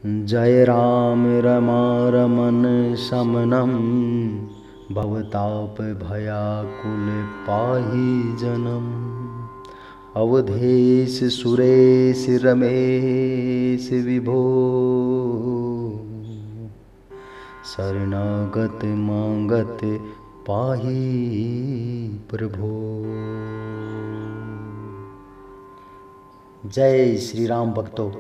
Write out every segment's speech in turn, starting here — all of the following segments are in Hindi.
जय राम रमारमण शमनम भवताप भयाकुल पाहि जनम। अवधेश सुरेश रमेश विभो शरणागत मांगत पाहि प्रभो। जय श्री राम भक्तों।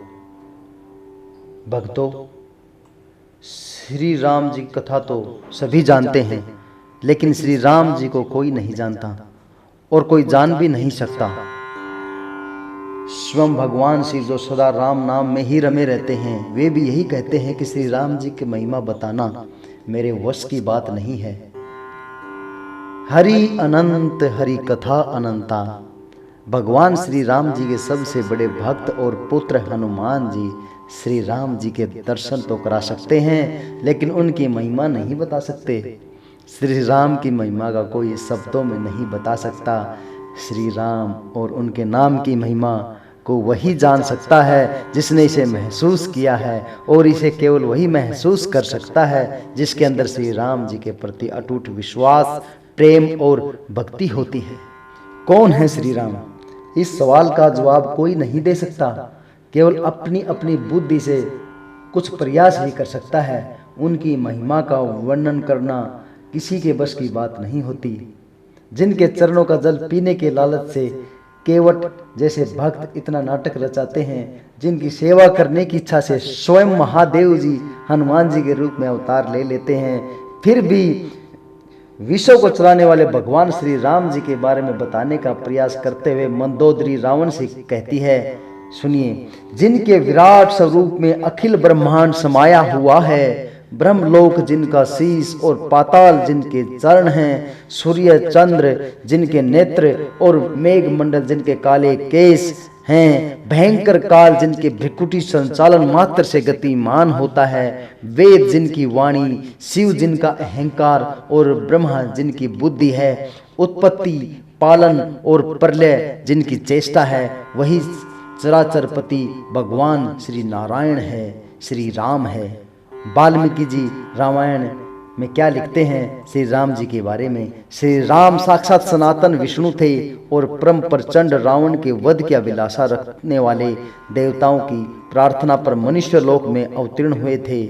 श्री राम जी की कथा तो सभी जानते हैं, लेकिन श्री राम जी को कोई नहीं जानता और कोई जान भी नहीं सकता। स्वयं भगवान श्री जो सदा राम नाम में ही रमे रहते हैं, वे भी यही कहते हैं कि श्री राम जी की महिमा बताना मेरे वश की बात नहीं है। हरि अनंत हरि कथा अनंता। भगवान श्री राम जी के सबसे बड़े भक्त और पुत्र हनुमान जी श्री राम जी के दर्शन तो करा सकते हैं, लेकिन उनकी महिमा नहीं बता सकते। श्री राम की महिमा का कोई शब्दों में नहीं बता सकता। श्री राम और उनके नाम की महिमा को वही जान सकता है जिसने इसे महसूस किया है, और इसे केवल वही महसूस कर सकता है जिसके अंदर श्री राम जी के प्रति अटूट विश्वास, प्रेम और भक्ति होती है। कौन है श्री राम? इस सवाल का जवाब कोई नहीं दे सकता। केवल अपनी अपनी बुद्धि से कुछ प्रयास ही कर सकता है। उनकी महिमा का वर्णन करना किसी के बस की बात नहीं होती। जिनके चरणों का जल पीने के लालच से केवट जैसे भक्त इतना नाटक रचाते हैं, जिनकी सेवा करने की इच्छा से स्वयं महादेव जी हनुमान जी के रूप में अवतार ले लेते हैं, फिर भी विश्व को चलाने वाले भगवान श्री राम जी के बारे में बताने का प्रयास करते हुए मंदोदरी रावण से कहती है, सुनिए, जिनके विराट स्वरूप में अखिल ब्रह्मांड समाया हुआ है, ब्रह्मलोक जिनका शीश और पाताल जिनके चरण हैं, सूर्य चंद्र जिनके नेत्र और मेघ मंडल जिनके काले केस हैं, भयंकर काल जिनके भ्रिकुटी संचालन मात्र से गतिमान होता है, वेद जिनकी वाणी, शिव जिनका अहंकार और ब्रह्मा जिनकी बुद्धि है, उत्पत्ति, पालन और प्रलय जिनकी चेष्टा है, वही चराचरपति भगवान श्री नारायण है, श्री राम है। वाल्मीकि जी रामायण में क्या लिखते हैं श्री राम जी के बारे में? श्री राम साक्षात सनातन विष्णु थे और परम प्रचंड रावण के वध की अभिलाषा रखने वाले देवताओं की प्रार्थना पर मनुष्य लोक में अवतीर्ण हुए थे।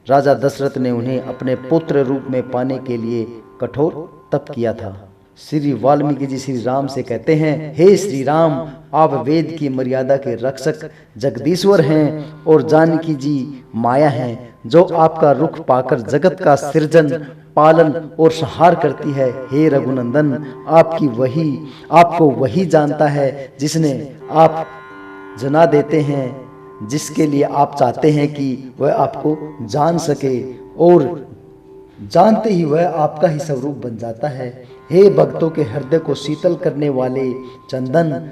राजा दशरथ ने उन्हें अपने पुत्र रूप में पाने के लिए कठोर तप किया था। श्री वाल्मीकि जी श्री राम से कहते हैं, हे श्री राम, आप वेद की मर्यादा के रक्षक जगदीश्वर हैं और जानकी जी माया हैं, जो आपका रुख पाकर जगत का सृजन, पालन और संहार करती है। हे रघुनंदन, आपको वही जानता है जिसने आप जना देते हैं, जिसके लिए आप चाहते हैं कि वह आपको जान सके, और जानते ही वह आपका ही स्वरूप बन जाता है। हे भक्तों के हृदय को शीतल करने वाले चंदन,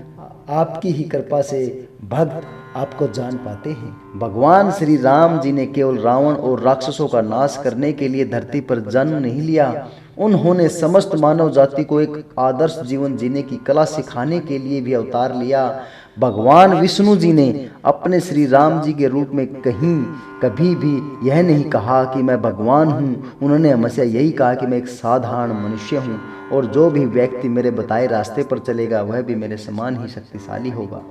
आपकी ही कृपा से भक्त आपको जान पाते हैं। भगवान श्री राम जी ने केवल रावण और राक्षसों का नाश करने के लिए धरती पर जन्म नहीं लिया, उन्होंने समस्त मानव जाति को एक आदर्श जीवन जीने की कला सिखाने के लिए भी अवतार लिया। भगवान विष्णु जी ने अपने श्री राम जी के रूप में कभी भी यह नहीं कहा कि मैं भगवान हूँ। उन्होंने हमेशा यही कहा कि मैं एक साधारण मनुष्य हूँ, और जो भी व्यक्ति मेरे बताए रास्ते पर चलेगा वह भी मेरे समान ही शक्तिशाली होगा।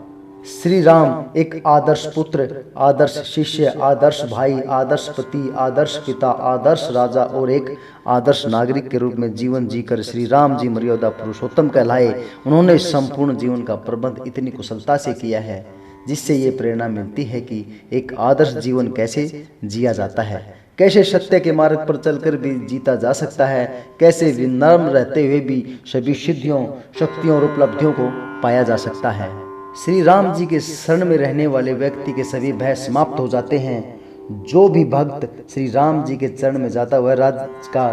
श्री राम एक आदर्श पुत्र, आदर्श शिष्य, आदर्श भाई, आदर्श पति, आदर्श पिता, आदर्श राजा और एक आदर्श नागरिक के रूप में जीवन जीकर श्री राम जी मर्यादा पुरुषोत्तम कहलाए। उन्होंने संपूर्ण जीवन का प्रबंध इतनी कुशलता से किया है, जिससे ये प्रेरणा मिलती है कि एक आदर्श जीवन कैसे जिया जाता है, कैसे सत्य के मार्ग पर चलकर भी जीता जा सकता है, कैसे विनम्र रहते हुए भी सभी सिद्धियों, शक्तियों और उपलब्धियों को पाया जा सकता है। श्री राम जी के शरण में रहने वाले व्यक्ति के सभी भय समाप्त हो जाते हैं। जो भी भक्त श्री राम जी के चरण में जाता वह राज का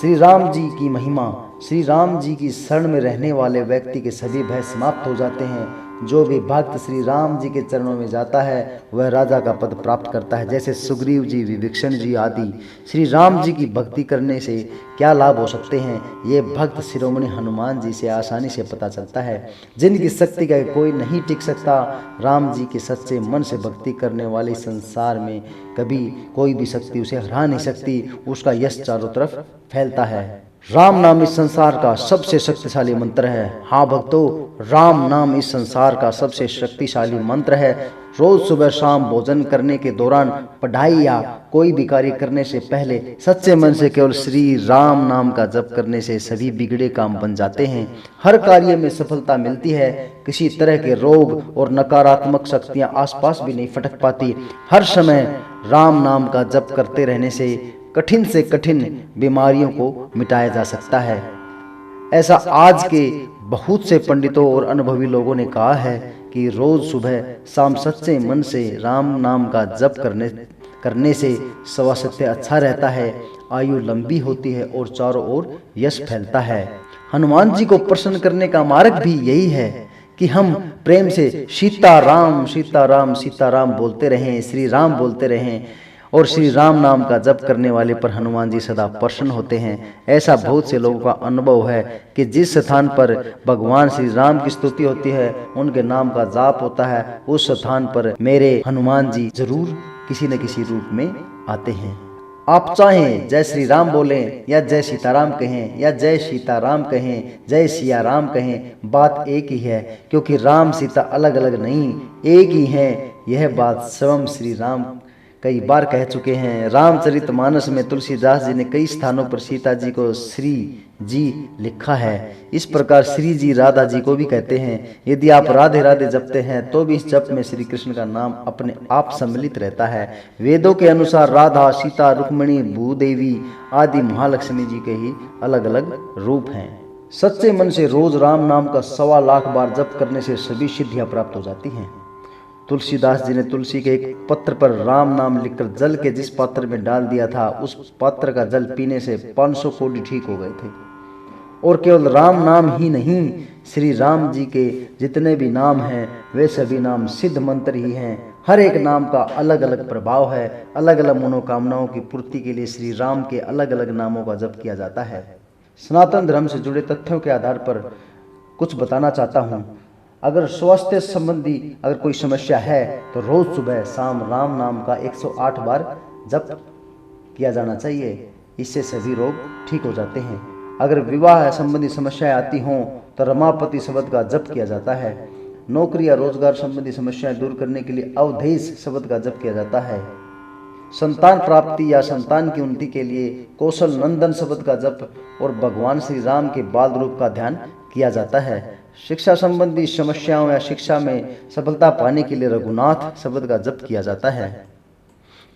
श्री राम जी की महिमा, श्री राम जी की शरण में रहने वाले व्यक्ति के सभी भय समाप्त हो जाते हैं। जो भी भक्त श्री राम जी के चरणों में जाता है वह राजा का पद प्राप्त करता है। जैसे सुग्रीव जी, विभीषण जी आदि श्री राम जी की भक्ति करने से क्या लाभ हो सकते हैं, ये भक्त शिरोमणि हनुमान जी से आसानी से पता चलता है। जिनकी शक्ति का कोई नहीं टिक सकता, राम जी के सच्चे मन से भक्ति करने वाले संसार में कभी कोई भी शक्ति उसे हरा नहीं सकती। उसका यश चारों तरफ फैलता है। राम नाम इस संसार का सबसे शक्तिशाली मंत्र है। हाँ भक्तों, राम नाम इस संसार का सबसे शक्तिशाली मंत्र है। रोज सुबह शाम भोजन करने के दौरान, पढ़ाई या कोई भी कार्य करने से पहले सच्चे मन से केवल श्री राम नाम का जप करने से सभी बिगड़े काम बन जाते हैं। हर कार्य में सफलता मिलती है। किसी तरह के रोग और नकारात्मक शक्तियां आसपास भी नहीं फटक पाती। हर समय राम नाम का जप करते रहने से कठिन से कठिन बीमारियों को मिटाया जा सकता है। ऐसा आज के बहुत से पंडितों और अनुभवी लोगों ने कहा है कि रोज सुबह शाम सच्चे मन से राम नाम का जप करने से स्वास्थ्य अच्छा रहता है, आयु लंबी होती है और चारों ओर यश फैलता है। हनुमान जी को प्रसन्न करने का मार्ग भी यही है कि हम प्रेम से सीता राम सीता राम सीता राम बोलते रहें, श्री राम बोलते रहें और श्री राम नाम का जप करने वाले पर हनुमान जी सदा प्रसन्न होते हैं। ऐसा बहुत से लोगों का अनुभव है कि जिस स्थान पर भगवान श्री राम की स्तुति होती है, उनके नाम का जाप होता है, उस स्थान पर मेरे हनुमान जी जरूर किसी न किसी रूप में आते हैं। आप चाहें जय श्री राम बोलें या जय सीताराम कहें या जय सीताराम कहें, जय सिया राम कहें, बात एक ही है, क्योंकि राम सीता अलग अलग नहीं, एक ही हैं। यह बात स्वयं श्री राम कई बार कह चुके हैं। रामचरितमानस में तुलसीदास जी ने कई स्थानों पर सीता जी को श्री जी लिखा है। इस प्रकार श्री जी राधा जी को भी कहते हैं। यदि आप राधे राधे जपते हैं तो भी इस जप में श्री कृष्ण का नाम अपने आप सम्मिलित रहता है। वेदों के अनुसार राधा, सीता, रुक्मिणी, भूदेवी आदि महालक्ष्मी जी के ही अलग अलग रूप हैं। सच्चे मन से रोज राम नाम का 1.25 लाख बार जप करने से सभी सिद्धियां प्राप्त हो जाती हैं। तुलसीदास जी ने तुलसी के एक पत्र पर राम नाम लिखकर जल के जिस पात्र में डाल दिया था, उस पात्र का जल पीने से 500 कोढ़ी ठीक हो गए थे। और केवल राम नाम ही नहीं, श्री राम जी के जितने भी नाम हैं वे सभी नाम सिद्ध मंत्र ही हैं। हर एक नाम का अलग अलग प्रभाव है। अलग अलग मनोकामनाओं की पूर्ति के लिए श्री राम के अलग अलग नामों का जप किया जाता है। सनातन धर्म से जुड़े तथ्यों के आधार पर कुछ बताना चाहता हूँ। अगर स्वास्थ्य संबंधी अगर कोई समस्या है तो रोज सुबह शाम राम नाम का 108 बार जप किया जाना चाहिए। इससे सभी रोग ठीक हो जाते हैं। अगर विवाह संबंधी समस्याएं आती हों तो रमापति शब्द का जप किया जाता है। नौकरी या रोजगार संबंधी समस्याएं दूर करने के लिए अवधेश शब्द का जप किया जाता है। संतान प्राप्ति या संतान की उन्नति के लिए कौशल नंदन शब्द का जप और भगवान श्री राम के बाल रूप का ध्यान किया जाता है। शिक्षा संबंधी समस्याओं या शिक्षा में सफलता पाने के लिए रघुनाथ शब्द का जप किया जाता है।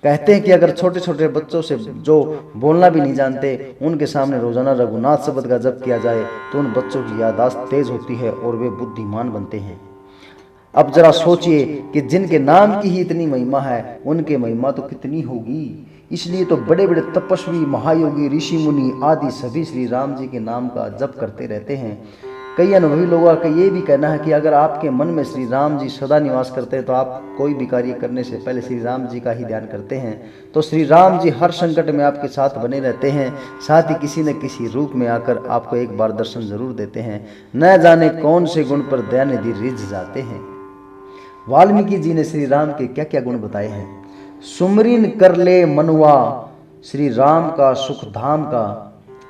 कहते हैं कि अगर छोटे छोटे बच्चों से जो बोलना भी नहीं जानते, उनके सामने रोजाना रघुनाथ शब्द का जप किया जाए तो उन बच्चों की याददाश्त तेज होती है और वे बुद्धिमान बनते हैं। अब जरा सोचिए कि जिनके नाम की ही इतनी महिमा है, उनके महिमा तो कितनी होगी। इसलिए तो बड़े बड़े तपस्वी, महायोगी, ऋषि मुनि आदि सभी श्री राम जी के नाम का जप करते रहते हैं। कई अनुभवी लोगों का ये भी कहना है कि अगर आपके मन में श्री राम जी सदा निवास करते हैं तो आप कोई भी कार्य करने से पहले श्री राम जी का ही ध्यान करते हैं तो श्री राम जी हर संकट में आपके साथ बने रहते हैं। साथ ही किसी न किसी रूप में आकर आपको एक बार दर्शन जरूर देते हैं। न जाने कौन से गुण पर दयानिधि रिझ जाते हैं। वाल्मीकि जी ने श्री राम के क्या क्या गुण बताए हैं। सुमरिन कर ले मनुआ श्री राम का सुख धाम का,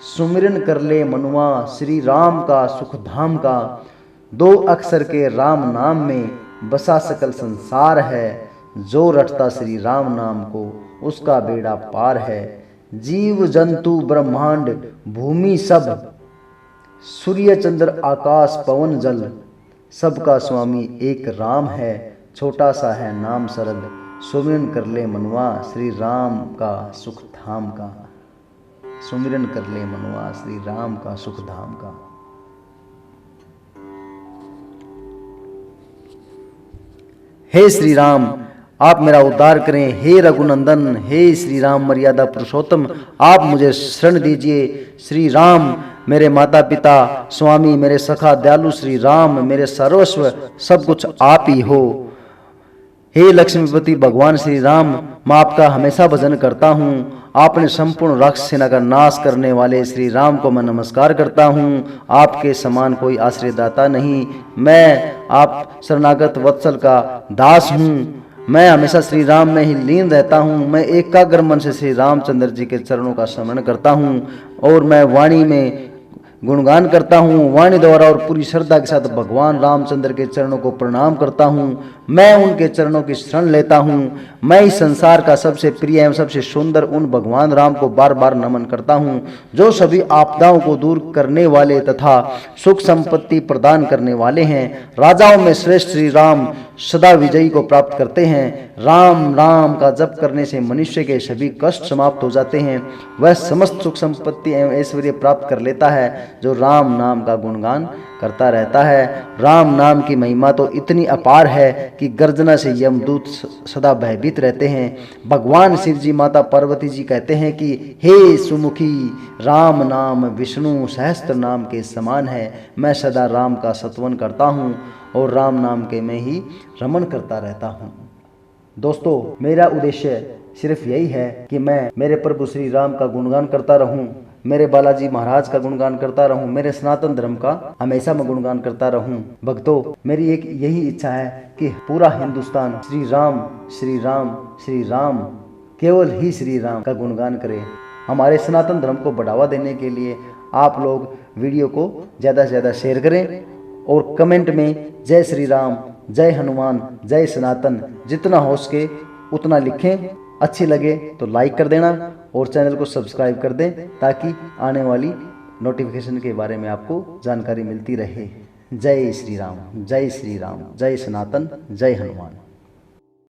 सुमिरन कर ले मनुआ श्री राम का सुख धाम का। 2 अक्षर के राम नाम में बसा सकल संसार है। जो रटता श्री राम नाम को उसका बेड़ा पार है। जीव जंतु ब्रह्मांड भूमि सब, सूर्य चंद्र आकाश पवन जल, सबका स्वामी एक राम है। छोटा सा है नाम सरल, सुमिरन कर ले मनुआ श्री राम का सुख धाम का। सुमिरन कर ले मनुआ श्री राम का सुख धाम का। हे श्री राम, आप मेरा उद्धार करें। हे रघुनंदन, हे श्री राम मर्यादा पुरुषोत्तम, आप मुझे शरण दीजिए। श्री राम, मेरे माता पिता, स्वामी, मेरे सखा दयालु श्री राम, मेरे सर्वस्व, सब कुछ आप ही हो। हे लक्ष्मीपति भगवान श्री राम, मैं आपका हमेशा भजन करता हूँ। आपने संपूर्ण राक्षस सेना का नाश करने वाले श्री राम को मैं नमस्कार करता हूँ। आपके समान कोई आश्रयदाता नहीं। मैं आप शरणागत वत्सल का दास हूँ। मैं हमेशा श्री राम में ही लीन रहता हूँ। मैं एकाग्र मन से श्री रामचंद्र जी के चरणों का स्मरण करता हूँ और मैं वाणी में गुणगान करता हूँ। वाणी द्वारा और पूरी श्रद्धा के साथ भगवान रामचंद्र के चरणों को प्रणाम करता हूँ। मैं उनके चरणों की शरण लेता हूँ। मैं इस संसार का सबसे प्रिय एवं सबसे सुंदर उन भगवान राम को बार बार नमन करता हूँ, जो सभी आपदाओं को दूर करने वाले तथा सुख संपत्ति प्रदान करने वाले हैं। राजाओं में श्रेष्ठ श्री राम सदा विजयी को प्राप्त करते हैं। राम नाम का जप करने से मनुष्य के सभी कष्ट समाप्त हो जाते हैं। वह समस्त सुख संपत्ति एवं ऐश्वर्य प्राप्त कर लेता है जो राम नाम का गुणगान करता रहता है। राम नाम की महिमा तो इतनी अपार है कि गर्जना से यमदूत सदा भयभीत रहते हैं। भगवान शिव जी माता पार्वती जी कहते हैं कि हे सुमुखी, राम नाम विष्णु सहस्त्र नाम के समान है। मैं सदा राम का सत्वन करता हूँ और राम नाम के में ही रमन करता रहता हूँ। दोस्तों, मेरा उद्देश्य सिर्फ यही है कि मैं मेरे प्रभु श्री राम का गुणगान करता रहूं, मेरे बालाजी महाराज का गुणगान करता रहूं, मेरे सनातन धर्म का हमेशा मैं गुणगान करता रहूं। भक्तों, मेरी एक यही इच्छा है कि पूरा हिंदुस्तान श्री राम श्री राम श्री राम, केवल ही श्री राम का गुणगान करे। हमारे सनातन धर्म को बढ़ावा देने के लिए आप लोग वीडियो को ज़्यादा से ज़्यादा शेयर करें और कमेंट में जय श्री राम, जय हनुमान, जय सनातन जितना हो सके उतना लिखें। अच्छी लगे तो लाइक कर देना और चैनल को सब्सक्राइब कर दें ताकि आने वाली नोटिफिकेशन के बारे में आपको जानकारी मिलती रहे। जय श्री राम, जय श्री राम, जय सनातन, जय हनुमान।